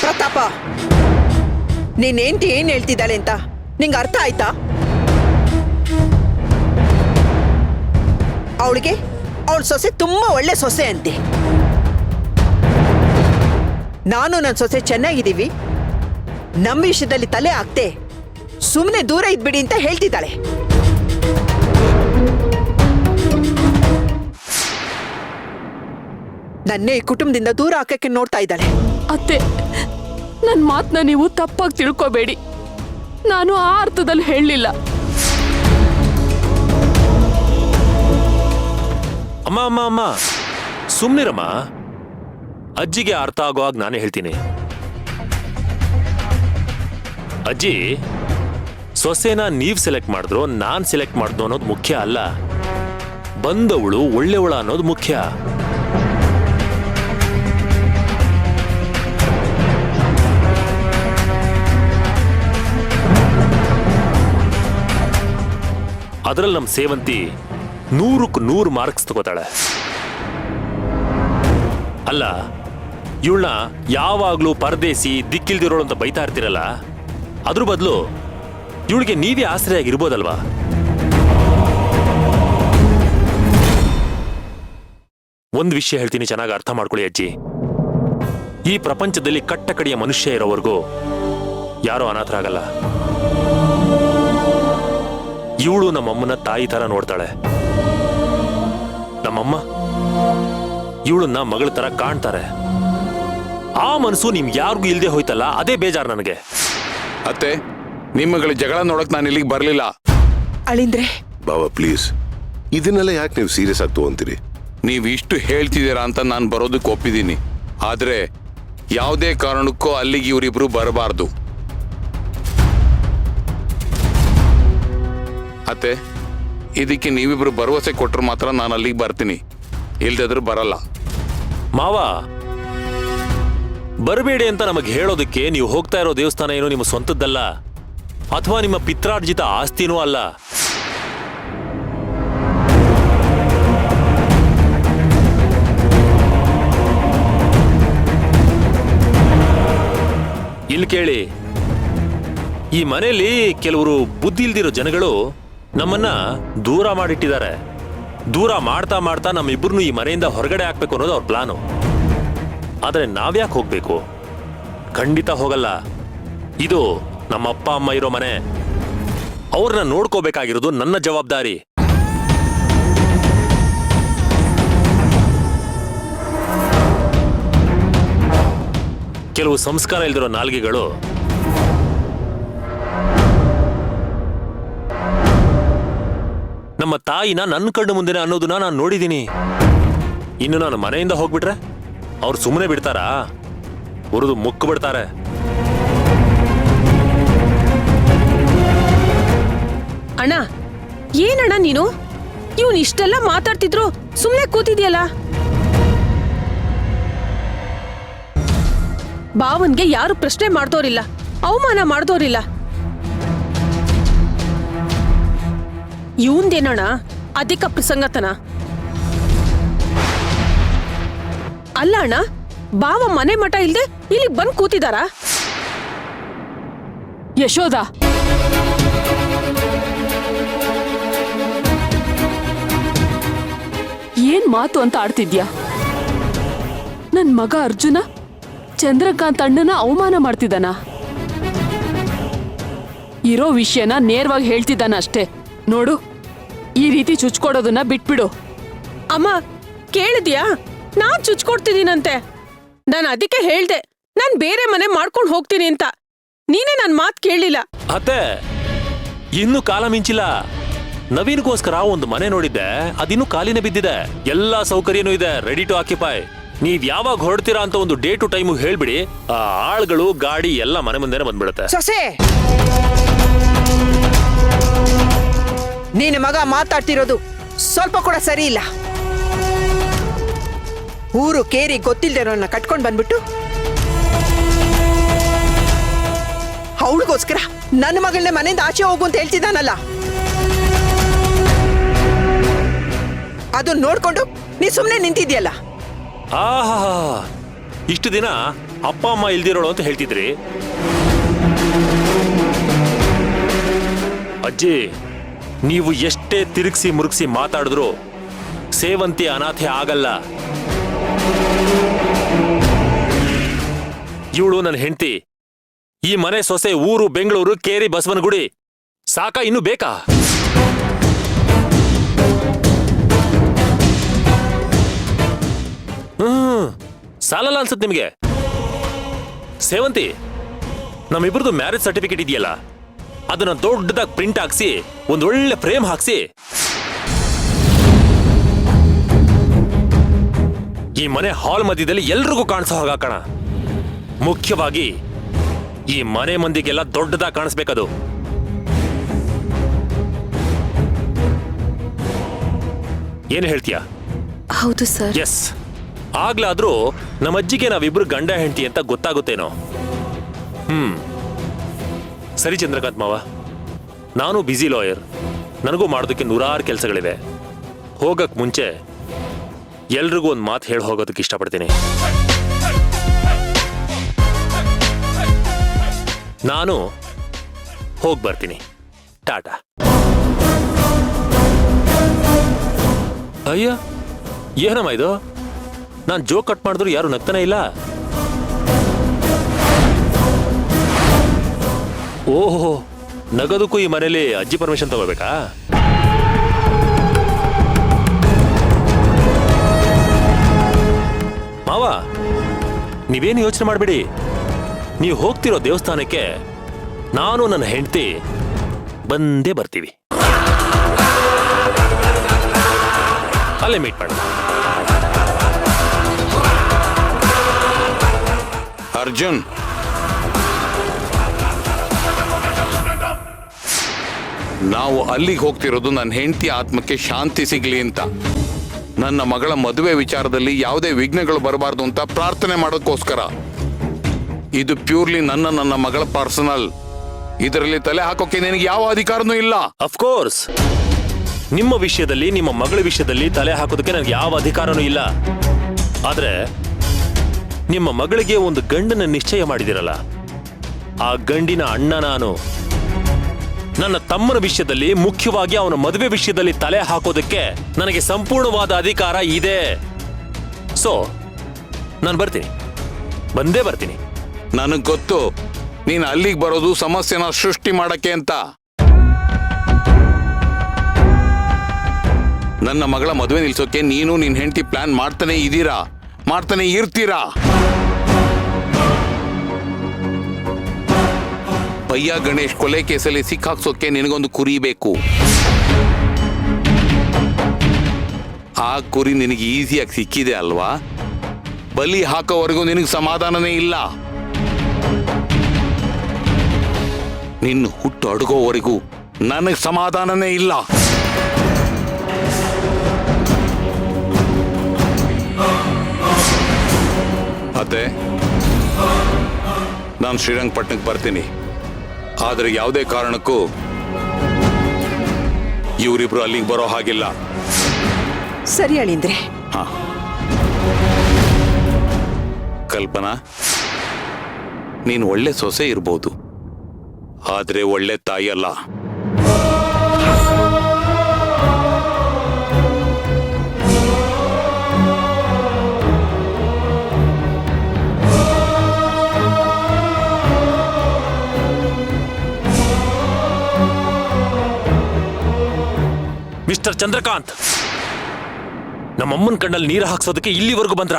ಪ್ರತಾಪ, ನೀನೇಂಟಿ ಏನ್ ಹೇಳ್ತಿದ್ದಾಳೆ ಅಂತ ನಿಂಗೆ ಅರ್ಥ ಆಯ್ತಾ? ಅವಳ ಸೊಸೆ ತುಂಬಾ ಒಳ್ಳೆ ಸೊಸೆ ಅಂತೆ. ನಾನು ನನ್ನ ಸೊಸೆ ಚೆನ್ನಾಗಿದ್ದೀವಿ, ನಮ್ಮ ವಿಷಯದಲ್ಲಿ ತಲೆ ಹಾಕ್ತೆ ಸುಮ್ಮನೆ ದೂರ ಇದ್ಬಿಡಿ ಅಂತ ಹೇಳ್ತಿದ್ದಾಳೆ. ನನ್ನೇ ಈ ಕುಟುಂಬದಿಂದ ದೂರ ಹಾಕಕ್ಕೆ ನೋಡ್ತಾ ಇದ್ದಾಳೆ. ಅತ್ತೆ, ನನ್ನ ಮಾತನ್ನ ನೀವು ತಪ್ಪಾಗಿ ತಿಳ್ಕೋಬೇಡಿ. ನಾನು ಆ ಅರ್ಥದಲ್ಲಿ ಹೇಳಲಿಲ್ಲ. ಅಮ್ಮ ಅಮ್ಮ ಅಮ್ಮ ಸುಮ್ನಿರಮ್ಮ. ಅಜ್ಜಿಗೆ ಅರ್ಥ ಆಗೋವಾಗ ನಾನೇ ಹೇಳ್ತೀನಿ. ಅಜ್ಜಿ, ಸೊಸೆನ ನೀವ್ ಸೆಲೆಕ್ಟ್ ಮಾಡಿದ್ರು ನಾನ್ ಸೆಲೆಕ್ಟ್ ಮಾಡಿದ್ರು ಅನ್ನೋದು ಮುಖ್ಯ ಅಲ್ಲ, ಬಂದವಳು ಒಳ್ಳೆವಳ ಅನ್ನೋದು ಮುಖ್ಯ. ಅದರಲ್ಲಿ ನಮ್ ಸೇವಂತಿ 100ಕ್ಕೆ 100 ಮಾರ್ಕ್ಸ್ ತಗೋತಾಳೆ. ಅಲ್ಲ, ಇವಳನ್ನ ಯಾವಾಗ್ಲೂ ಪರದೇಸಿ ದಿಕ್ಕಿಲ್ದಿರೋಳು ಅಂತ ಬೈತಾ ಇರ್ತೀರಲ್ಲ, ಅದ್ರ ಬದಲು ಇವಳಿಗೆ ನೀವೇ ಆಶ್ರಯ ಆಗಿರ್ಬೋದಲ್ವಾ? ಒಂದ್ ವಿಷಯ ಹೇಳ್ತೀನಿ, ಚೆನ್ನಾಗಿ ಅರ್ಥ ಮಾಡ್ಕೊಳ್ಳಿ ಅಜ್ಜಿ. ಈ ಪ್ರಪಂಚದಲ್ಲಿ ಕಟ್ಟಕಡೆಯ ಮನುಷ್ಯ ಇರೋವರೆಗೂ ಯಾರೋ ಅನಾಥರಾಗಲ್ಲ. ಇವಳು ನಮ್ಮಮ್ಮನ ತಾಯಿ ತರ ನೋಡ್ತಾಳೆ. ನಮ್ಮಮ್ಮ ಇವಳನ್ನ ಮಗಳ ತರ ಕಾಣ್ತಾರೆ. ಆ ಮನಸ್ಸು ನಿಮ್ಗೆ ಯಾರಿಗೂ ಇಲ್ದೆ ಹೋಯ್ತಲ್ಲ, ಅದೇ ಬೇಜಾರು ನನಗೆ. ಅತ್ತೆ, ನಿಮ್ಮಗಳ ಜಗಳ ನೋಡಕ್ ನಾನು ಇಲ್ಲಿಗೆ ಬರ್ಲಿಲ್ಲ. ಅಳಿಂದ್ರೆ ಬಾಬಾ ಪ್ಲೀಸ್, ಇದನ್ನೆಲ್ಲ ಯಾಕೆ ನೀವು ಸೀರಿಯಸ್ ಆಗಿ ತಗೊಂತೀರಿ? ನೀವು ಇಷ್ಟು ಹೇಳ್ತಿದ್ದೀರಾ ಅಂತ ನಾನು ಬರೋದಕ್ಕೆ ಒಪ್ಪಿದ್ದೀನಿ. ಆದ್ರೆ ಯಾವುದೇ ಕಾರಣಕ್ಕೂ ಅಲ್ಲಿಗೆ ಇವರಿಬ್ರು ಬರಬಾರ್ದು. ಅತ್ತೆ, ಇದಕ್ಕೆ ನೀವಿಬ್ರು ಭರವಸೆ ಕೊಟ್ಟರು ಮಾತ್ರ ನಾನು ಅಲ್ಲಿಗೆ ಬರ್ತೀನಿ, ಇಲ್ದಿದ್ರು ಬರಲ್ಲ. ಮಾವ, ಬರಬೇಡಿ ಅಂತ ನಮಗೆ ಹೇಳೋದಕ್ಕೆ ನೀವು ಹೋಗ್ತಾ ಇರೋ ದೇವಸ್ಥಾನ ಏನೋ ನಿಮ್ಮ ಸ್ವಂತದ್ದಲ್ಲ, ಅಥವಾ ನಿಮ್ಮ ಪಿತ್ರಾರ್ಜಿತ ಆಸ್ತಿನೂ ಅಲ್ಲ. ಇಲ್ಲಿ ಕೇಳಿ, ಈ ಮನೆಯಲ್ಲಿ ಕೆಲವರು ಬುದ್ಧಿ ಇಲ್ದಿರೋ ಜನಗಳು ನಮ್ಮನ್ನ ದೂರ ಮಾಡಿಟ್ಟಿದ್ದಾರೆ. ದೂರ ಮಾಡ್ತಾ ಮಾಡ್ತಾ ನಮ್ಮಿಬ್ಬರನ್ನು ಈ ಮನೆಯಿಂದ ಹೊರಗಡೆ ಹಾಕ್ಬೇಕು ಅನ್ನೋದು ಅವ್ರ ಪ್ಲಾನು. ಆದ್ರೆ ನಾವ್ಯಾಕೆ ಹೋಗ್ಬೇಕು? ಖಂಡಿತ ಹೋಗಲ್ಲ. ಇದು ನಮ್ಮ ಅಪ್ಪ ಅಮ್ಮ ಇರೋ ಮನೆ, ಅವ್ರನ್ನ ನೋಡ್ಕೋಬೇಕಾಗಿರೋದು ನನ್ನ ಜವಾಬ್ದಾರಿ. ಕೆಲವು ಸಂಸ್ಕಾರ ಇಲ್ದಿರೋ ನಾಲ್ಗೆಗಳು ನಮ್ಮ ತಾಯಿನ ನನ್ನ ಕಣ್ಣು ಮುಂದೆನೆ ಅನ್ನೋದನ್ನ ನಾನು ನೋಡಿದ್ದೀನಿ. ಇನ್ನು ನಾನು ಮನೆಯಿಂದ ಹೋಗ್ಬಿಟ್ರೆ ಅವ್ರು ಸುಮ್ಮನೆ ಬಿಡ್ತಾರಾ? ಉರಿದು ಮುಕ್ಕು ಬಿಡ್ತಾರೆ. ಅಣ್ಣ, ಏನಣ್ಣ ನೀನು? ಇವನ್ ಇಷ್ಟೆಲ್ಲ ಮಾತಾಡ್ತಿದ್ರು ಸುಮ್ಮನೆ ಕೂತಿದ್ಯಲ್ಲ? ಬಾವನ್ಗೆ ಯಾರು ಪ್ರಶ್ನೆ ಮಾಡ್ದೋರಿಲ್ಲ, ಅವಮಾನ ಮಾಡ್ದೋರಿಲ್ಲ. ಇವಂದೇನಣ್ಣ ಅಧಿಕ ಪ್ರಸಂಗತನ? ಅಲ್ಲ ಅಣ್ಣ, ಬಾವ ಮನೆ ಮಠ ಇಲ್ದೆ ಇಲ್ಲಿಗೆ ಬಂದ್ ಕೂತಿದಾರ? ಯಶೋದ, ಏನ್ ಮಾತು ಅಂತ ಆಡ್ತಿದ್ಯಾ? ನನ್ ಮಗ ಅರ್ಜುನ ಚಂದ್ರಕಾಂತ್ ಅಣ್ಣನ ಅವಮಾನ ಮಾಡ್ತಿದ್ದಾನ? ಇರೋ ವಿಷಯನ ನೇರವಾಗಿ ಹೇಳ್ತಿದ್ದಾನ ಅಷ್ಟೇ. ನೋಡು, ಈ ರೀತಿ ಚುಚ್ಕೊಡೋದನ್ನ ಬಿಟ್ಬಿಡು. ಅಮ್ಮ, ಕೇಳಿದ್ಯಾ? ನಾನ್ ಚುಚ್ಕೊಡ್ತಿದ್ದೀನಂತೆ. ನಾನು ಅದಕ್ಕೆ ಹೇಳ್ದೆ ನಾನ್ ಬೇರೆ ಮನೆ ಮಾಡ್ಕೊಂಡು ಹೋಗ್ತೀನಿ ಅಂತ. ನೀನೇ ನನ್ ಮಾತ್ ಕೇಳಲಿಲ್ಲ. ಅತ್ತೆ, ಇನ್ನು ಕಾಲ ಮಿಂಚಿಲ್ಲ. ನವೀನ್ಗೋಸ್ಕರ ಒಂದು ಮನೆ ನೋಡಿದ್ದೆ, ಅದಿನ್ನೂ ಕಾಲಿನ ಬಿದ್ದಿದೆ. ಎಲ್ಲಾ ಸೌಕರ್ಯನೂ ಇದೆ, ರೆಡಿ ಟು ಆಕ್ಯುಪೈ. ನೀವ್ ಯಾವಾಗ ಹೊರಡ್ತೀರಾ ಅಂತ ಒಂದು ಡೇ ಟು ಟೈಮು ಹೇಳ್ಬಿಡಿ, ಆ ಆಳ್ಗಳು ಗಾಡಿ ಎಲ್ಲ ಮನೆ ಮುಂದೆನೆ ಬಂದ್ಬಿಡುತ್ತೆ. ಸೊಸೆ, ನಿನ್ನ ಮಗ ಮಾತಾಡ್ತಿರೋದು ಸ್ವಲ್ಪ ಕೂಡ ಸರಿ ಇಲ್ಲ. ಊರು ಕೇರಿ ಗೊತ್ತಿಲ್ದಿರೋನ್ನ ಕಟ್ಕೊಂಡ್ ಬಂದ್ಬಿಟ್ಟು ಅವಳಿಗೋಸ್ಕರ ನನ್ನ ಮಗಳನ್ನೇ ಮನೆಯಿಂದ ಆಚೆ ಹೋಗು ಅಂತ ಹೇಳ್ತಿದ್ದಾನಲ್ಲ, ಅದನ್ನ ನೋಡ್ಕೊಂಡು ನೀ ಸುಮ್ಮನೆ ನಿಂತಿದ್ಯಲ್ಲ. ಆಹಾ, ಇಷ್ಟು ದಿನ ಅಪ್ಪ ಅಮ್ಮ ಇಲ್ದಿರೋಳು ಅಂತ ಹೇಳ್ತಿದ್ರಿ. ಅಜ್ಜಿ, ನೀವು ಎಷ್ಟೇ ತಿರುಗಿಸಿ ಮುರುಗಿಸಿ ಮಾತಾಡಿದ್ರು ಸೇವಂತಿ ಅನಾಥೆ ಆಗಲ್ಲ. ಇವಳು ನನ್ನ ಹೆಂಡತಿ. ಈ ಮನೆ ಸೊಸೆ. ಊರು ಬೆಂಗಳೂರು, ಕೇರಿ, ಬಸವನಗುಡಿ. ಸಾಕ, ಇನ್ನು ಬೇಕಾ? ಸಾಲಲ್ಲ ಅನ್ಸುತ್ತೆ ನಿಮಗೆ. ಸೇವಂತಿ, ನಮ್ಮಿಬ್ರದ್ದು ಮ್ಯಾರೇಜ್ ಸರ್ಟಿಫಿಕೇಟ್ ಇದೆಯಲ್ಲ, ಅದನ್ನ ದೊಡ್ಡದಾಗಿ ಪ್ರಿಂಟ್ ಹಾಕ್ಸಿ ಒಂದೊಳ್ಳೆ ಫ್ರೇಮ್ ಹಾಕ್ಸಿ ಈ ಮನೆ ಹಾಲ್ ಮಧ್ಯದಲ್ಲಿ ಎಲ್ರಿಗೂ ಕಾಣಿಸೋ ಹಾಗಾಕಣ. ಮುಖ್ಯವಾಗಿ ಈ ಮನೆ ಮಂದಿಗೆಲ್ಲ ದೊಡ್ಡದಾಗಿ ಕಾಣಿಸ್ಬೇಕದು. ಏನು ಹೇಳ್ತೀಯಾ? ಹೌದು ಸರ್. ಎಸ್. ಆಗ್ಲಾದ್ರೂ ನಮ್ಮ ಅಜ್ಜಿಗೆ ನಾವಿಬ್ರು ಗಂಡ ಹೆಂಡತಿ ಅಂತ ಗೊತ್ತಾಗುತ್ತೇನೋ. ಸರಿ ಚಂದ್ರಕಾಂತ್ ಮಾವ, ನಾನು ಬ್ಯುಸಿ ಲಾಯರ್. ನನಗೂ ಮಾಡೋದಕ್ಕೆ ನೂರಾರು ಕೆಲಸಗಳಿವೆ. ಹೋಗಕ್ ಮುಂಚೆ ಎಲ್ರಿಗೂ ಒಂದು ಮಾತು ಹೇಳಿ ಹೋಗೋದಕ್ಕೆ ಇಷ್ಟಪಡ್ತೀನಿ. ನಾನು ಹೋಗಿ ಬರ್ತೀನಿ. ಟಾಟಾ. ಅಯ್ಯ, ಏನಮ್ಮ ಇದು? ನಾನು ಜೋಕ್ ಕಟ್ ಮಾಡಿದ್ರು ಯಾರು ನಗ್ತಾನೆ ಇಲ್ಲ. ಓಹೋ, ನಗೋದಕ್ಕೂ ಈ ಮನೇಲಿ ಅಜ್ಜಿ ಪರ್ಮಿಷನ್ ತಗೋಬೇಕಾ? ಮಾವ, ನೀವೇನು ಯೋಚನೆ ಮಾಡಬೇಡಿ. ನೀವು ಹೋಗ್ತಿರೋ ದೇವಸ್ಥಾನಕ್ಕೆ ನಾನು ನನ್ನ ಹೆಂಡತಿ ಬಂದೇ ಬರ್ತೀವಿ. ಅಲ್ಲೇ ಮೀಟ್ ಮಾಡೋಣ. ಅರ್ಜುನ್, ನಾವು ಅಲ್ಲಿಗೆ ಹೋಗ್ತಿರೋದು ನನ್ನ ಹೆಂಡತಿ ಆತ್ಮಕ್ಕೆ ಶಾಂತಿ ಸಿಗ್ಲಿ ಅಂತ. ನನ್ನ ಮಗಳ ಮದುವೆ ವಿಚಾರದಲ್ಲಿ ಯಾವುದೇ ವಿಘ್ನಗಳು ಬರಬಾರ್ದು ಅಂತ ಪ್ರಾರ್ಥನೆ ಮಾಡೋದಕ್ಕೋಸ್ಕರ. ಇದು ಪ್ಯೂರ್ಲಿ ನನ್ನ ಮಗಳ ಪರ್ಸನಲ್. ಇದರಲ್ಲಿ ತಲೆ ಹಾಕೋಕೆ ನಿನಗೆ ಯಾವ ಅಧಿಕಾರನೂ ಇಲ್ಲ. ಅಫ್ಕೋರ್ಸ್, ನಿಮ್ಮ ವಿಷಯದಲ್ಲಿ, ನಿಮ್ಮ ಮಗಳ ವಿಷಯದಲ್ಲಿ ತಲೆ ಹಾಕೋದಕ್ಕೆ ನನಗೆ ಯಾವ ಅಧಿಕಾರನೂ ಇಲ್ಲ. ಆದ್ರೆ ನಿಮ್ಮ ಮಗಳಿಗೆ ಒಂದು ಗಂಡನ ನಿಶ್ಚಯ ಮಾಡಿದಿರಲ್ಲ, ಆ ಗಂಡಿನ ಅಣ್ಣ ನಾನು. ನನ್ನ ತಮ್ಮನ ವಿಷಯದಲ್ಲಿ, ಮುಖ್ಯವಾಗಿ ಅವನ ಮದುವೆ ವಿಷಯದಲ್ಲಿ ತಲೆ ಹಾಕೋದಕ್ಕೆ ನನಗೆ ಸಂಪೂರ್ಣವಾದ ಅಧಿಕಾರ ಇದೆ. ಸೊ ನಾನು ಬರ್ತೀನಿ, ಬಂದೇ ಬರ್ತೀನಿ. ನನಗೆ ಗೊತ್ತು ನೀನು ಅಲ್ಲಿಗೆ ಬರೋದು ಸಮಸ್ಯೆನ ಸೃಷ್ಟಿ ಮಾಡಕ್ಕೆ ಅಂತ. ನನ್ನ ಮಗಳ ಮದುವೆ ನಿಲ್ಸೋಕೆ ನೀನು ನಿನ್ನ ಹೆಂಡತಿ ಪ್ಲಾನ್ ಮಾಡ್ತಾನೆ ಇದ್ದೀರಾ, ಮಾಡ್ತಾನೆ ಇರ್ತೀರಾ. ಪಯ್ಯ ಗಣೇಶ್ ಕೊಲೆ ಕೇಸಲ್ಲಿ ಸಿಕ್ಕಾಕ್ಸೋಕೆ ನಿನಗೊಂದು ಕುರಿ ಬೇಕು. ಆ ಕುರಿ ನಿನಗೆ ಈಸಿಯಾಗಿ ಸಿಕ್ಕಿದೆ ಅಲ್ವಾ? ಬಲಿ ಹಾಕೋವರೆಗೂ ನಿನಗೆ ಸಮಾಧಾನನೇ ಇಲ್ಲ. ನಿನ್ನ ಹುಟ್ಟು ಅಡಗೋವರೆಗೂ ನನಗೆ ಸಮಾಧಾನನೇ ಇಲ್ಲ. ಅತ್ತೆ, ನಾನು ಶ್ರೀರಂಗಪಟ್ಟಣಕ್ಕೆ ಬರ್ತೀನಿ. ಆದರೆ ಯಾವುದೇ ಕಾರಣಕ್ಕೂ ಇವರಿಬ್ರು ಅಲ್ಲಿಗೆ ಬರೋ ಹಾಗಿಲ್ಲ. ಸರಿ ಅಳಿಂದ್ರೆ. ಹಾ, ಕಲ್ಪನಾ, ನೀನು ಒಳ್ಳೆ ಸೊಸೆ ಇರ್ಬೋದು, ಆದರೆ ಒಳ್ಳೆ ತಾಯಿ ಅಲ್ಲ. ಮಿಸ್ಟರ್ ಚಂದ್ರಕಾಂತ್, ನಮ್ಮಮ್ಮನ ಕಣ್ಣಲ್ಲಿ ನೀರು ಹಾಕ್ಸೋದಕ್ಕೆ ಇಲ್ಲಿವರೆಗೂ ಬಂದ್ರ?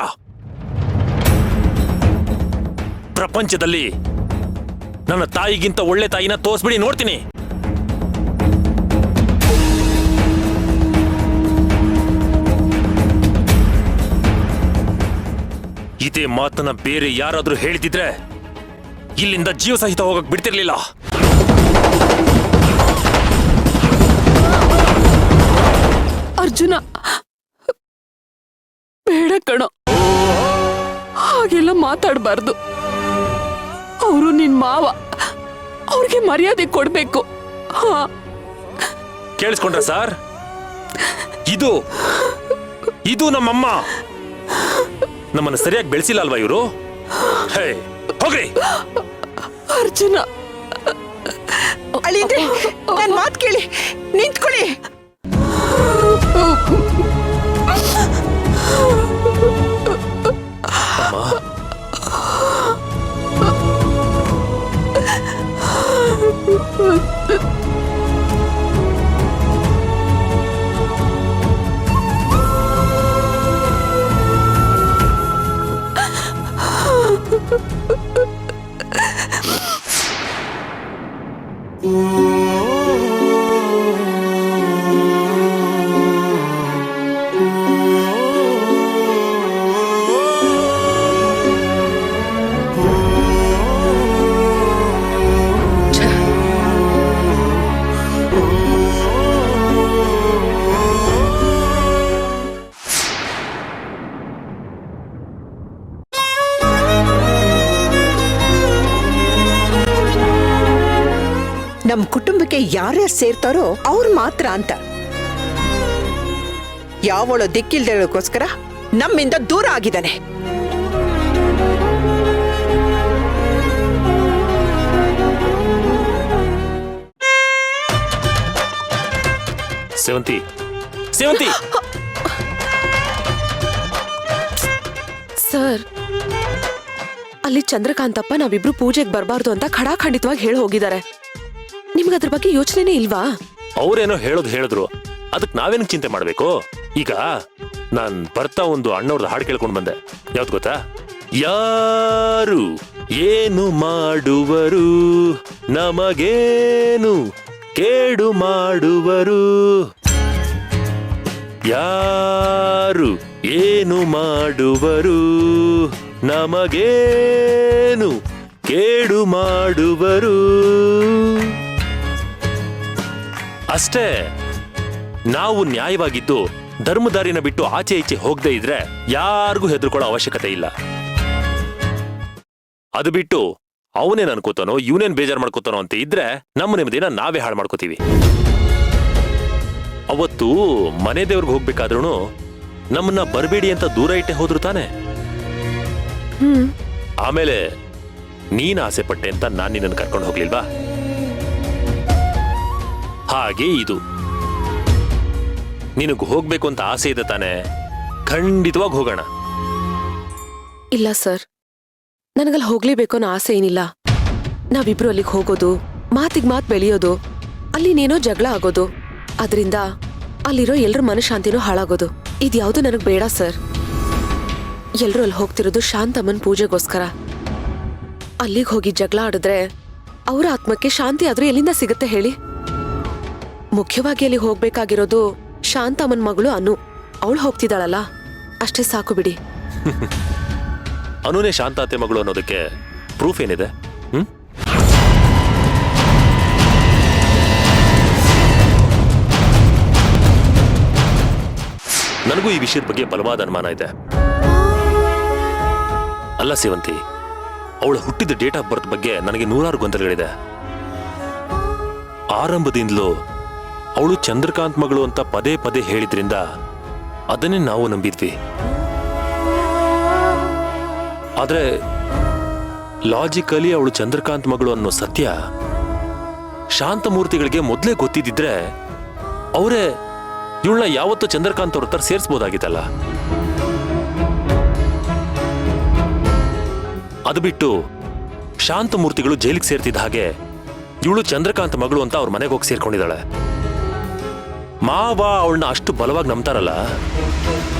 ಪ್ರಪಂಚದಲ್ಲಿ ನನ್ನ ತಾಯಿಗಿಂತ ಒಳ್ಳೆ ತಾಯಿನ ತೋರಿಸ್ಬಿಡಿ, ನೋಡ್ತೀನಿ. ಇದೇ ಮಾತನ್ನ ಬೇರೆ ಯಾರಾದ್ರೂ ಹೇಳ್ತಿದ್ರೆ ಇಲ್ಲಿಂದ ಜೀವ ಸಹಿತ ಹೋಗಕ್ ಬಿಡ್ತಿರ್ಲಿಲ್ಲ. ಅರ್ಜುನ, ಬೇಡ ಕಣೋ, ಹಾಗೆಲ್ಲ ಮಾತಾಡಬಾರ್ದು. ಅವರು ನಿನ್ ಮಾವ, ಅವ್ರಿಗೆ ಮರ್ಯಾದೆ ಕೊಡ್ಬೇಕು. ಹಾ, ಕೇಳಿಸ್ಕೊಂಡ್ರ ಸರ್? ಇದು ನಮ್ಮಮ್ಮ. ನಮ್ಮನ್ನು ಸರಿಯಾಗಿ ಬೆಳೆಸಿಲ್ಲ ಅಲ್ವಾ ಇವರು? ಹೇ ಹೋಗ್ರಿ. ಅರ್ಜುನ ಅಳಿಂದ್ರೆ ನನ್ ಮಾತ್ ಕೇಳಿ ನಿಂತ್ಕೊಳ್ಳಿ. ನಮ್ ಕುಟುಂಬಕ್ಕೆ ಯಾರ್ಯಾರು ಸೇರ್ತಾರೋ ಅವ್ರು ಮಾತ್ರ ಅಂತ. ಯಾವಳು ದಿಕ್ಕಿಲ್ದಕ್ಕೋಸ್ಕರ ನಮ್ಮಿಂದ ದೂರ ಆಗಿದ್ದಾನೆ. ಸೇವಂತಿ, ಸೇವಂತಿ. ಸರ್, ಅಲ್ಲಿ ಚಂದ್ರಕಾಂತಪ್ಪ ನಾವಿಬ್ರು ಪೂಜೆಗೆ ಬರಬಾರ್ದು ಅಂತ ಖಡಾಖಂಡಿತವಾಗಿ ಹೇಳಿ ಹೋಗಿದ್ದಾರೆ. ನಿಮ್ಗೆ ಅದ್ರ ಬಗ್ಗೆ ಯೋಚನೆನೇ ಇಲ್ವಾ? ಅವ್ರೇನೋ ಹೇಳಿದ್ರು, ಅದಕ್ಕೆ ನಾವೇನು ಚಿಂತೆ ಮಾಡ್ಬೇಕು? ಈಗ ನಾನ್ ಬರ್ತಾ ಒಂದು ಅಣ್ಣವ್ರದ್ದು ಹಾಡು ಕೇಳ್ಕೊಂಡು ಬಂದೆ. ಯಾವ್ದು ಗೊತ್ತಾ? ಯಾರು ಏನು ಮಾಡುವರು, ನಮಗೇನು ಕೇಡು ಮಾಡುವರು. ಯಾರು ಏನು ಮಾಡುವರು, ನಮಗೇನು ಕೇಡು ಮಾಡುವರು. ಅಷ್ಟೇ. ನಾವು ನ್ಯಾಯವಾಗಿದ್ದು ಧರ್ಮದಾರಿನ ಬಿಟ್ಟು ಆಚೆ ಈಚೆ ಹೋಗದೆ ಇದ್ರೆ ಯಾರಿಗೂ ಹೆದರ್ಕೊಳ್ಳೋ ಅವಶ್ಯಕತೆ ಇಲ್ಲ. ಅದು ಬಿಟ್ಟು ಅವನೇನ್ ಅನ್ಕೋತಾನೋ ಇವನೇನ್ ಬೇಜಾರು ಮಾಡ್ಕೋತಾನೋ ಅಂತ ಇದ್ರೆ ನಮ್ಮ ನೆಮ್ಮದಿನ ನಾವೇ ಹಾಳು ಮಾಡ್ಕೋತೀವಿ. ಅವತ್ತು ಮನೆ ದೇವ್ರಿಗೆ ಹೋಗ್ಬೇಕಾದ್ರೂ ನಮ್ಮನ್ನ ಬರಬೇಡಿ ಅಂತ ದೂರ ಇಟ್ಟೆ ಹೋದ್ರು ತಾನೆ. ಆಮೇಲೆ ನೀನ್ ಆಸೆ ಪಟ್ಟೆ ಅಂತ ನಾನ್ ನಿನ್ನನ್ನು ಕರ್ಕೊಂಡು ಹೋಗ್ಲಿಲ್ವಾ? ಹಾಗೆ ಇದು ನಿನಗ್ ಹೋಗ್ಬೇಕು ಅಂತ ಆಸೆ ಇದೆ ತಾನೆ? ಖಂಡಿತವಾಗಿ ಹೋಗೋಣ. ಇಲ್ಲ ಸರ್, ನನಗಲ್ಲಿ ಹೋಗ್ಲೇಬೇಕು ಅನ್ನೋ ಆಸೆ ಏನಿಲ್ಲ. ನಾವಿಬ್ರು ಅಲ್ಲಿಗೆ ಹೋಗೋದು, ಮಾತಿಗೆ ಮಾತು ಬೆಳೆಯೋದು, ಅಲ್ಲಿನೇನೋ ಜಗಳ ಆಗೋದು, ಅದರಿಂದ ಅಲ್ಲಿರೋ ಎಲ್ರ ಮನಃಶಾಂತಿನೂ ಹಾಳಾಗೋದು, ಇದ್ಯಾವುದು ನನಗೆ ಬೇಡ ಸರ್. ಎಲ್ರೂ ಅಲ್ಲಿ ಹೋಗ್ತಿರೋದು ಶಾಂತಮ್ಮನ್ ಪೂಜೆಗೋಸ್ಕರ. ಅಲ್ಲಿಗೆ ಹೋಗಿ ಜಗಳ ಆಡಿದ್ರೆ ಅವರ ಆತ್ಮಕ್ಕೆ ಶಾಂತಿ ಆದ್ರೂ ಎಲ್ಲಿಂದ ಸಿಗುತ್ತೆ ಹೇಳಿ? ಮುಖ್ಯವಾಗಿ ಅಲ್ಲಿ ಹೋಗ್ಬೇಕಾಗಿರೋದು ಶಾಂತಮ್ಮನ್ ಮಗಳು ಅನು. ಅವಳು ಹೋಗ್ತಿದ್ದಾಳಲ್ಲ, ಅಷ್ಟೇ ಸಾಕು ಬಿಡಿ. ಅನುನೇ ಶಾಂತಾತೆ ಮಗಳು ಅನ್ನೋದಕ್ಕೆ ಪ್ರೂಫ್ ಏನಿದೆ? ನನಗೂ ಈ ವಿಷಯದ ಬಗ್ಗೆ ಬಲವಾದ ಅನುಮಾನ ಇದೆ. ಅಲ್ಲ ಸೇವಂತಿ, ಅವಳು ಹುಟ್ಟಿದ ಡೇಟ್ ಆಫ್ ಬರ್ತ್ ಬಗ್ಗೆ ನನಗೆ ನೂರಾರು ಗೊಂದಲಗಳಿದೆ. ಆರಂಭದಿಂದಲೂ ಅವಳು ಚಂದ್ರಕಾಂತ್ ಮಗಳು ಅಂತ ಪದೇ ಪದೇ ಹೇಳಿದ್ರಿಂದ ಅದನ್ನೇ ನಾವು ನಂಬಿದ್ವಿ. ಆದ್ರೆ ಲಾಜಿಕಲಿ ಅವಳು ಚಂದ್ರಕಾಂತ್ ಮಗಳು ಅನ್ನೋ ಸತ್ಯ ಶಾಂತಮೂರ್ತಿಗಳಿಗೆ ಮೊದಲೇ ಗೊತ್ತಿದ್ದಿದ್ರೆ ಅವರೇ ಇವಳನ್ನ ಯಾವತ್ತೂ ಚಂದ್ರಕಾಂತ್ ಅವ್ರ ಹತ್ರ ಸೇರಿಸಬಹುದಾಗಿತ್ತಲ್ಲ. ಅದು ಬಿಟ್ಟು ಶಾಂತಮೂರ್ತಿಗಳು ಜೈಲಿಗೆ ಸೇರ್ತಿದ್ದ ಹಾಗೆ ಇವಳು ಚಂದ್ರಕಾಂತ್ ಮಗಳು ಅಂತ ಅವ್ರ ಮನೆಗೆ ಹೋಗಿ ಸೇರ್ಕೊಂಡಿದ್ದಾಳೆ. ಮಾವ ಅವಳನ್ನ ಅಷ್ಟು ಬಲವಾಗಿ ನಂಬ್ತಾರಲ್ಲ,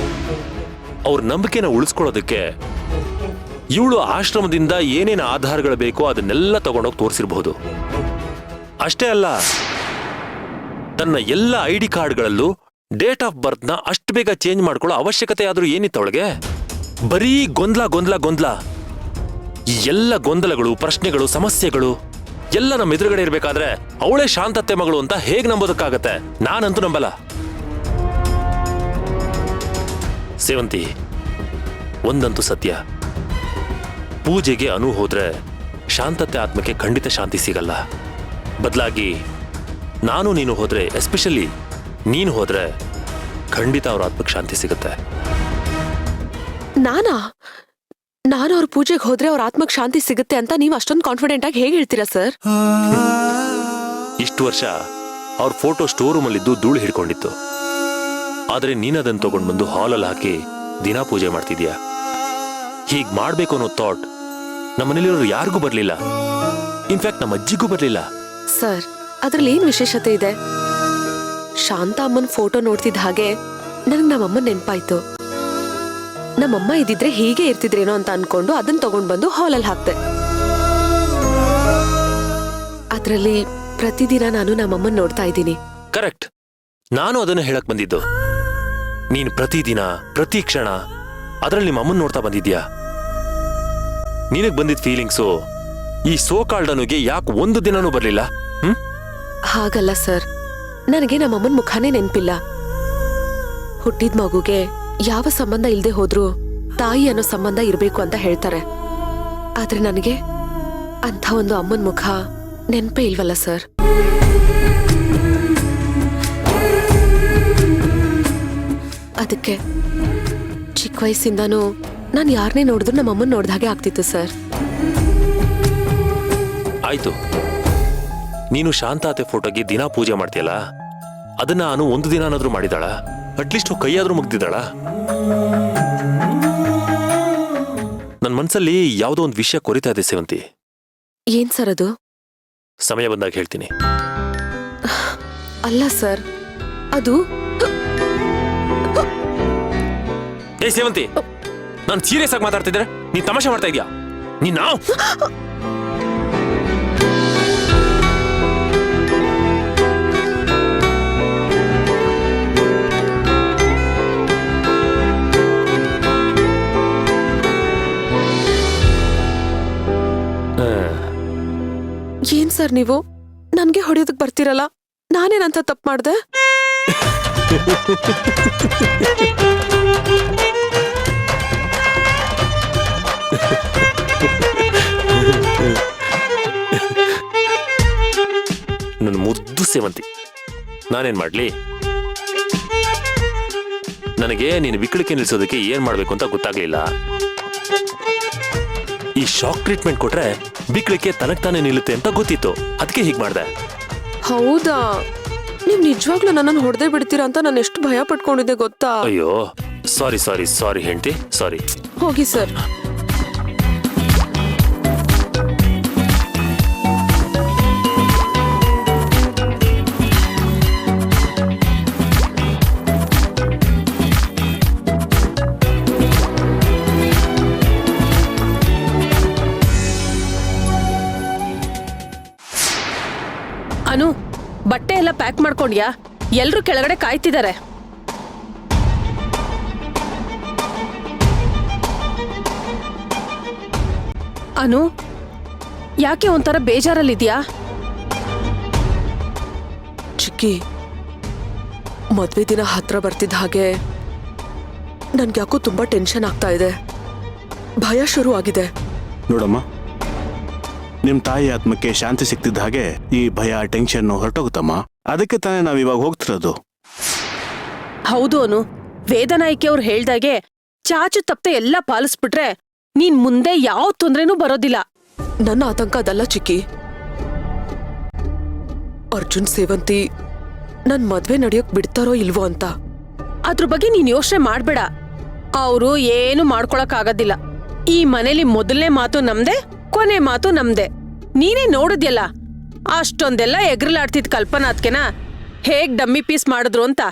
ಅವ್ರ ನಂಬಿಕೆನ ಉಳಿಸ್ಕೊಳ್ಳೋದಕ್ಕೆ ಇವಳು ಆಶ್ರಮದಿಂದ ಏನೇನು ಆಧಾರಗಳು ಬೇಕೋ ಅದನ್ನೆಲ್ಲ ತಗೊಂಡೋಗಿ ತೋರಿಸಿರಬಹುದು. ಅಷ್ಟೇ ಅಲ್ಲ, ತನ್ನ ಎಲ್ಲ ID ಕಾರ್ಡ್ಗಳಲ್ಲೂ ಡೇಟ್ ಆಫ್ ಬರ್ತ್ನ ಅಷ್ಟು ಬೇಗ ಚೇಂಜ್ ಮಾಡ್ಕೊಳ್ಳೋ ಅವಶ್ಯಕತೆ ಆದ್ರೂ ಏನಿತ್ತು ಅವಳಿಗೆ? ಬರೀ ಗೊಂದಲ. ಈ ಎಲ್ಲ ಗೊಂದಲಗಳು, ಪ್ರಶ್ನೆಗಳು, ಸಮಸ್ಯೆಗಳು ಎಲ್ಲ ನಮ್ಮ ಎದುರುಗಡೆ ಇರಬೇಕಾದ್ರೆ ಅವಳೇ ಶಾಂತತೆ ಮಗಳು ಅಂತ ಹೇಗೆ ನಂಬೋದಕ್ಕಾಗತ್ತೆ? ನಾನಂತೂ ನಂಬಲ್ಲ. ಸೇವಂತಿ, ಒಂದಂತೂ ಸತ್ಯ, ಪೂಜೆಗೆ ಅನು ಹೋದ್ರೆ ಶಾಂತತೆ ಆತ್ಮಕ್ಕೆ ಖಂಡಿತ ಶಾಂತಿ ಸಿಗಲ್ಲ. ಬದಲಾಗಿ ನಾನು ನೀನು ಹೋದ್ರೆ, ಎಸ್ಪೆಷಲಿ ನೀನು ಹೋದ್ರೆ ಖಂಡಿತ ಅವ್ರ ಆತ್ಮಕ್ಕೆ ಶಾಂತಿ ಸಿಗುತ್ತೆ. ನಾನು ಅವ್ರ ಪೂಜೆಗೆ ಹೋದ್ರೆ ಅವ್ರ ಆತ್ಮಕ್ ಶಾಂತಿ ಸಿಗುತ್ತೆ ಅಂತ ನೀವು ಅಷ್ಟೊಂದು ಕಾನ್ಫಿಡೆಂಟ್ ಆಗಿ ಹೇಗೆ ಹೇಳ್ತೀರಾ ಸರ್? ಇಷ್ಟು ವರ್ಷ ಅವ್ರ ಫೋಟೋ ಸ್ಟೋರ್ ರೂಮಲ್ಲಿದ್ದು ಧೂಳು ಹಿಡ್ಕೊಂಡಿತ್ತು. ಆದ್ರೆ ನೀನದನ್ನು ತಗೊಂಡ್ ಬಂದು ಹಾಲಲ್ಲಿ ಹಾಕಿ ದಿನಾ ಪೂಜೆ ಮಾಡ್ತಿದ್ಯಾ. ಹೀಗ್ ಮಾಡ್ಬೇಕು ಅನ್ನೋ ಥಾಟ್ ನಮ್ಮನೇಲಿರೋರು ಯಾರಿಗೂ ಬರ್ಲಿಲ್ಲ. ಇನ್ಫ್ಯಾಕ್ಟ್ ನಮ್ಮ ಅಜ್ಜಿಗೂ ಬರ್ಲಿಲ್ಲ. ಸರ್, ಅದ್ರಲ್ಲಿ ಏನ್ ವಿಶೇಷತೆ ಇದೆ? ಶಾಂತ ಅಮ್ಮನ್ ಫೋಟೋ ನೋಡ್ತಿದ್ದ ಹಾಗೆ ನನಗ್ ನಮ್ಮಮ್ಮ ನೆನ್ಪಾಯ್ತು. ನಮ್ಮಮ್ಮ ಇದ್ದಿದ್ರೆ ಹೀಗೆ ಇರ್ತಿದ್ರೇನೋ ಅಂತ ಅನ್ಕೊಂಡು ಅದನ್ನ ತಗೊಂಡ್ ಬಂದು ಹಾಲಲ್ಲಿ ಹಾಕ್ತೆ. ಅದ್ರಲ್ಲಿ ಪ್ರತಿದಿನ ನಾನು ನಮ್ಮಮ್ಮನ್ ನೋಡ್ತಾ ಇದ್ದೀನಿ. ಕರೆಕ್ಟ್. ನಾನು ಅದನ್ನ ಹೇಳಕ್ ಬಂದಿದ್ದು. ನೀನ್ ಪ್ರತಿದಿನ ಪ್ರತಿ ಕ್ಷಣ ಅದ್ರಲ್ಲಿ ನಿಮ್ಮ ಅಮ್ಮನ್ ನೋಡ್ತಾ ಬಂದಿದ್ಯಾ. ನಿನಗ್ ಬಂದಿದ್ ಫೀಲಿಂಗ್ಸು ಈ ಸೋಕಾಲ್ಡನುಗೆ ಯಾಕೆ ಒಂದು ದಿನನೂ ಬರ್ಲಿಲ್ಲ? ಹಾಗಲ್ಲ ಸರ್, ನನಗೆ ನಮ್ಮಮ್ಮನ್ ಮುಖಾನೇ ನೆನ್ಪಿಲ್ಲ. ಹುಟ್ಟಿದ ಮಗುಗೆ ಯಾವ ಸಂಬಂಧ ಇಲ್ದೆ ಹೋದ್ರೂ ತಾಯಿ ಅನ್ನೋ ಸಂಬಂಧ ಇರ್ಬೇಕು ಅಂತ ಹೇಳ್ತಾರೆ. ಆದ್ರೆ ನನಗೆ ಅಂಥ ಒಂದು ಅಮ್ಮನ್ ಮುಖ ನೆನ್ಪೇ ಇಲ್ವಲ್ಲ ಸರ್. ಅದಕ್ಕೆ ಚಿಕ್ಕ ವಯಸ್ಸಿಂದಾನು ನಾನು ಯಾರನ್ನೇ ನೋಡಿದ್ರು ನಮ್ಮಮ್ಮನ್ ನೋಡ್ದಾಗೆ ಆಗ್ತಿತ್ತು ಸರ್. ಆಯ್ತು, ನೀನು ಶಾಂತಾತೆ ಫೋಟೋಗೆ ದಿನ ಪೂಜೆ ಮಾಡ್ತೀಯಲ್ಲ, ಅದನ್ನ ನಾನು ಒಂದು ದಿನ ಏನಾದ್ರೂ ಮಾಡಿದಾಳ? ಅಟ್ಲೀಸ್ಟ್ ಕೈಯಾದ್ರೂ ಮುಗ್ದಿದ್ದಾಳ? ನನ್ನ ಮನ್ಸಲ್ಲಿ ಯಾವುದೋ ಒಂದು ವಿಷಯ ಕೊರಿತಾ ಇದೆ ಸೇವಂತಿ. ಏನ್ ಸರ್ ಅದು? ಸಮಯ ಬಂದಾಗ ಹೇಳ್ತೀನಿ. ಅಲ್ಲ ಸರ್, ಅದು ಏ ಸೇವಂತಿ, ನಾನು ಸೀರಿಯಸ್ ಆಗಿ ಮಾತಾಡ್ತಿದ್ರೆ ನೀನ್ ತಮಾಷೆ ಮಾಡ್ತಾ ಇದೀಯಾ? ನೀನ್ ಏನ್ ಸರ್ ನೀವು ನನ್ಗೆ ಹೊಡೆಯೋದಕ್ ಬರ್ತಿರಲ್ಲ? ನಾನೇನಂತ ತಪ್ಪು ಮಾಡ್ದೆ? ನನ್ನ ಮುದ್ದು ಸೇವಂತಿ, ನಾನೇನ್ ಮಾಡ್ಲಿ? ನನಗೆ ನೀನು ವಿಕಳಿಕೆ ನಿಲ್ಸೋದಕ್ಕೆ ಏನ್ ಮಾಡ್ಬೇಕು ಅಂತ ಗೊತ್ತಾಗ್ಲಿಲ್ಲ. ಈ ಶಾಕ್ ಟ್ರೀಟ್ಮೆಂಟ್ ಕೊಟ್ರೆ ಬಿಕ್ಳಿಕೆ ತನಕ್ ತಾನೇ ನಿಲ್ಲುತ್ತೆ ಅಂತ ಗೊತ್ತಿತ್ತು, ಅದಕ್ಕೆ ಹೀಗ್ ಮಾಡ್ದೆ. ಹೌದಾ? ನೀವ್ ನಿಜವಾಗ್ಲೂ ನನ್ನನ್ನು ಹೊಡೆದೇ ಬಿಡ್ತೀರಾ ಅಂತ ನಾನು ಎಷ್ಟು ಭಯ ಪಟ್ಕೊಂಡಿದ್ದೆ ಗೊತ್ತಾ? ಅಯ್ಯೋ, ಸಾರಿ ಸಾರಿ ಸಾರಿ ಹೆಂಡತಿ, ಸಾರಿ. ಹೋಗಿ ಸರ್. ಅನು, ಬಟ್ಟೆ ಎಲ್ಲ ಪ್ಯಾಕ್ ಮಾಡ್ಕೊಂಡ್ಯಾ? ಎಲ್ರೂ ಕೆಳಗಡೆ ಕಾಯ್ತಿದ್ದಾರೆ. ಅನು, ಯಾಕೆ ಒಂಥರ ಬೇಜಾರಲ್ಲಿದ್ಯಾ? ಚಿಕ್ಕಿ, ಮದ್ವೆ ದಿನ ಹತ್ರ ಬರ್ತಿದ್ದ ಹಾಗೆ ನನ್ಗ್ಯಾಕೋ ತುಂಬಾ ಟೆನ್ಷನ್ ಆಗ್ತಾ ಇದೆ. ಭಯ ಶುರು ಆಗಿದೆ. ನೋಡಮ್ಮ, ನಿಮ್ ತಾಯಿ ಆತ್ಮಕ್ಕೆ ಶಾಂತಿ ಸಿಕ್ತಿದ್ದ ಹಾಗೆ ಈ ಭಯ ಟೆನ್ಷನ್ ಹೊರಟೋಗುತ್ತಮ್ಮ. ಅದಕ್ಕೆ ತಾನೇ ನಾವ್ ಇವಾಗ ಹೋಗ್ತಿರೋದು. ಹೌದು ಅನು, ವೇದನಾಯಿಕೆ ಅವ್ರು ಹೇಳ್ದಾಗೆ ಚಾಚು ತಪ್ಪೆ ಎಲ್ಲ ಪಾಲಿಸ್ಬಿಟ್ರೆ ನೀನ್ ಮುಂದೆ ಯಾವ ತೊಂದ್ರೆನೂ ಬರೋದಿಲ್ಲ. ನನ್ನ ಆತಂಕ ಅದಲ್ಲ ಚಿಕ್ಕಿ. ಅರ್ಜುನ್ ಸೇವಂತಿ ನನ್ ಮದ್ವೆ ನಡೆಯೋಕ್ ಬಿಡ್ತಾರೋ ಇಲ್ವೋ ಅಂತ. ಅದ್ರ ಬಗ್ಗೆ ನೀನ್ ಯೋಚನೆ ಮಾಡ್ಬೇಡ. ಅವರು ಏನು ಮಾಡ್ಕೊಳಕ್ ಆಗೋದಿಲ್ಲ. ಈ ಮನೇಲಿ ಮೊದಲನೇ ಮಾತು ನಮ್ದೆ, ಕೊನೆ ಮಾತು ನಮ್ದೆ. ನೀನೇ ನೋಡಿದ್ಯಲ್ಲ, ಅಷ್ಟೊಂದೆಲ್ಲ ಎಗ್ರಲಾಡ್ತಿದ್ ಕಲ್ಪನಾತ್ಕೆನ ಹೇಗ್ ಡಮ್ಮಿ ಪೀಸ್ ಮಾಡಿದ್ರು ಅಂತ.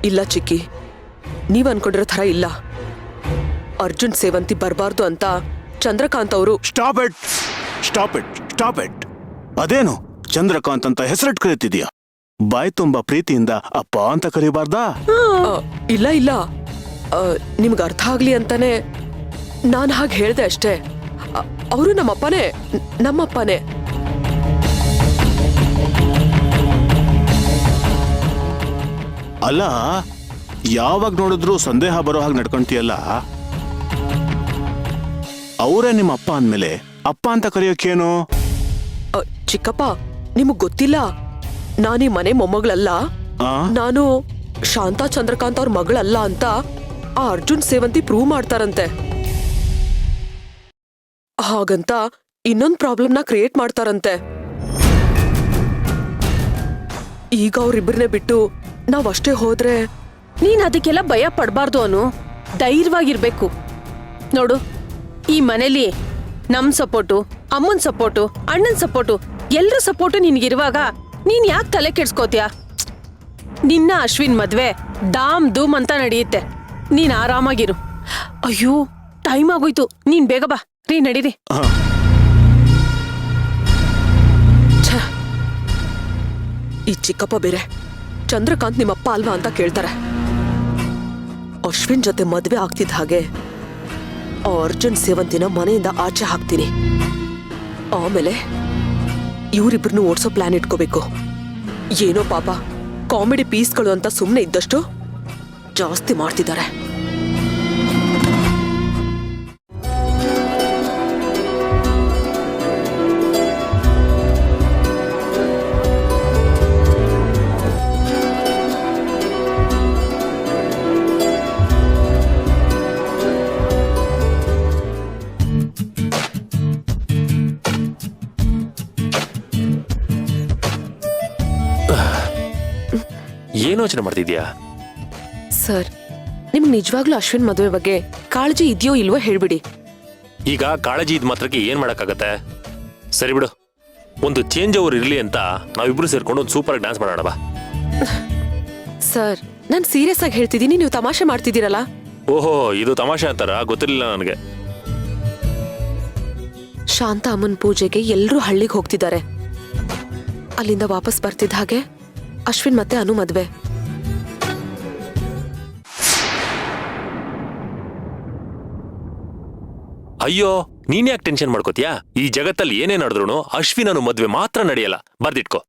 ಇಲ್ಲ ಚಿಕ್ಕಿ, ನೀವ್ ಅನ್ಕೊಂಡಿರೋ ಥರ ಇಲ್ಲ. ಅರ್ಜುನ್ ಸೇವಂತಿ ಬರ್ಬಾರ್ದು ಅಂತ ಚಂದ್ರಕಾಂತ್ ಅವರು stop it, stop it, stop it. ಅದೇನು ಚಂದ್ರಕಾಂತ್ ಅಂತ ಹೆಸರಿಟ್ ಕರೀತಿದ್ಯಾ? ಬಾಯ್ ತುಂಬಾ ಪ್ರೀತಿಯಿಂದ ಅಪ್ಪ ಅಂತ ಕರೀಬಾರ್ದಾ? ಇಲ್ಲ ಇಲ್ಲ, ನಿಮ್ಗೆ ಅರ್ಥ ಆಗ್ಲಿ ಅಂತಾನೆ ನಾನ್ ಹಾಗೆ ಹೇಳ್ದೆ ಅಷ್ಟೇ. ಅವರು ನಮ್ಮಪ್ಪನೇ, ನಮ್ಮಪ್ಪನೇ. ಅಲ್ಲ, ಯಾವಾಗ ನೋಡಿದ್ರು ಸಂದೇಹ ಬರೋ ಹಾಗೆ ನಡ್ಕೊಂತೀಯಲ್ಲ. ಅವರೇ ನಿಮ್ಮ ಅಪ್ಪ ಅಂದ್ಮೇಲೆ ಅಪ್ಪ ಅಂತ ಕರೆಯೋಕೇನು? ಚಿಕ್ಕಪ್ಪ, ನಿಮಗ್ ಗೊತ್ತಿಲ್ಲ, ನಾನೀ ಮನೆ ಮೊಮ್ಮಗಳಲ್ಲ. ನಾನು ಶಾಂತಾ ಚಂದ್ರಕಾಂತ್ ಅವ್ರ ಮಗಳಲ್ಲ ಅಂತ ಆ ಅರ್ಜುನ್ ಸೇವಂತಿ ಪ್ರೂವ್ ಮಾಡ್ತಾರಂತೆ. ಹಾಗಂತ ಇನ್ನೊಂದ್ ಪ್ರಾಬ್ಲಮ್ನ ಕ್ರಿಯೇಟ್ ಮಾಡ್ತಾರಂತೆ. ಈಗ ಅವ್ರಿಬ್ಬರನ್ನೇ ಬಿಟ್ಟು ನಾವಷ್ಟೇ ಹೋದ್ರೆ ನೀನ್ ಅದಕ್ಕೆಲ್ಲ ಭಯ ಪಡ್ಬಾರ್ದು ಅನು. ಧೈರ್ಯವಾಗಿರ್ಬೇಕು. ನೋಡು, ಈ ಮನೇಲಿ ನಮ್ ಸಪೋರ್ಟು, ಅಮ್ಮನ್ ಸಪೋರ್ಟು, ಅಣ್ಣನ್ ಸಪೋರ್ಟು, ಎಲ್ರ ಸಪೋರ್ಟು ನಿನ್ಗಿರುವಾಗ ನೀನ್ ಯಾಕೆ ತಲೆ ಕೆಡ್ಸ್ಕೋತೀಯ? ನಿನ್ನ ಅಶ್ವಿನ್ ಮದ್ವೆ ದಾಮ್ ಧೂಮ್ ಅಂತ ನಡೆಯುತ್ತೆ. ನೀನ್ ಆರಾಮಾಗಿರು. ಅಯ್ಯೋ, ಟೈಮ್ ಆಗೋಯ್ತು. ನೀನ್ ಬೇಗ ಬಾ ರೀ, ನಡೀರಿ. ಛೆ, ಈ ಚಿಕ್ಕಪ್ಪ ಬೇರೆ ಚಂದ್ರಕಾಂತ್ ನಿಮ್ಮಪ್ಪ ಅಲ್ವಾ ಅಂತ ಕೇಳ್ತಾರೆ. ಅಶ್ವಿನ್ ಜೊತೆ ಮದ್ವೆ ಆಗ್ತಿದ್ದ ಹಾಗೆ ಆ ಅರ್ಜುನ್ ಸೇವಂತಿನ ಮನೆಯಿಂದ ಆಚೆ ಹಾಕ್ತೀನಿ. ಆಮೇಲೆ ಇವರಿಬ್ರನ್ನು ಓಡಿಸೋ ಪ್ಲಾನ್ ಇಟ್ಕೋಬೇಕು. ಏನೋ ಪಾಪ ಕಾಮಿಡಿ ಪೀಸ್ಗಳು ಅಂತ ಸುಮ್ಮನೆ ಇದ್ದಷ್ಟು ಜಾಸ್ತಿ ಮಾಡ್ತಿದ್ದಾರೆ. ಏನು ಯೋಚನೆ ಮಾಡ್ತಿದ್ಯಾ? ಸರ್, ನಿಮ್ಗೆ ನಿಜವಾಗ್ಲೂ ಅಶ್ವಿನ್ ಮದುವೆ ಬಗ್ಗೆ ಕಾಳಜಿ ಇದೆಯೋ ಇಲ್ವೋ ಹೇಳ್ಬಿಡಿ. ಈಗ ಕಾಳಜಿ ಇದ್ ಮಾತ್ರಕ್ಕೆ ಏನ್ ಮಾಡಕ್ಕಾಗತ್ತೆ? ಸರಿ ಬಿಡು, ಒಂದು ಚೇಂಜ್ ಓವರ್ ಇರ್ಲಿ ಅಂತ ನಾವಿಬ್ರು ಸೇರ್ಕೊಂಡು ಒಂದು ಸೂಪರ್ ಡ್ಯಾನ್ಸ್ ಮಾಡೋಣ ಬಾ. ಸರ್, ನಾನು ಸೀರಿಯಸ್ ಆಗಿ ಹೇಳ್ತಿದ್ದೀನಿ, ನೀವು ತಮಾಷೆ ಮಾಡ್ತಿದ್ದೀರಲ್ಲ. ಓಹೋ, ಇದು ತಮಾಷೆ ಅಂತಾರ? ಗೊತ್ತಿರಲಿಲ್ಲ ನನಗೆ. ಶಾಂತ ಅಮ್ಮನ್ ಪೂಜೆಗೆ ಎಲ್ಲರೂ ಹಳ್ಳಿಗೆ ಹೋಗ್ತಿದ್ದಾರೆ. ಅಲ್ಲಿಂದ ವಾಪಸ್ ಬರ್ತಿದ್ದ ಹಾಗೆ ಅಶ್ವಿನ್ ಮತ್ತೆ ಅನು ಮದ್ವೆ. ಅಯ್ಯೋ, ನೀನ್ ಯಾಕೆ ಟೆನ್ಷನ್ ಮಾಡ್ಕೋತೀಯಾ? ಈ ಜಗತ್ತಲ್ಲಿ ಏನೇ ನಡೆದ್ರು ಅಶ್ವಿನ್ ಅನು ಮದ್ವೆ ಮಾತ್ರ ನಡೆಯಲ್ಲ, ಬರ್ದಿಟ್ಕೋ.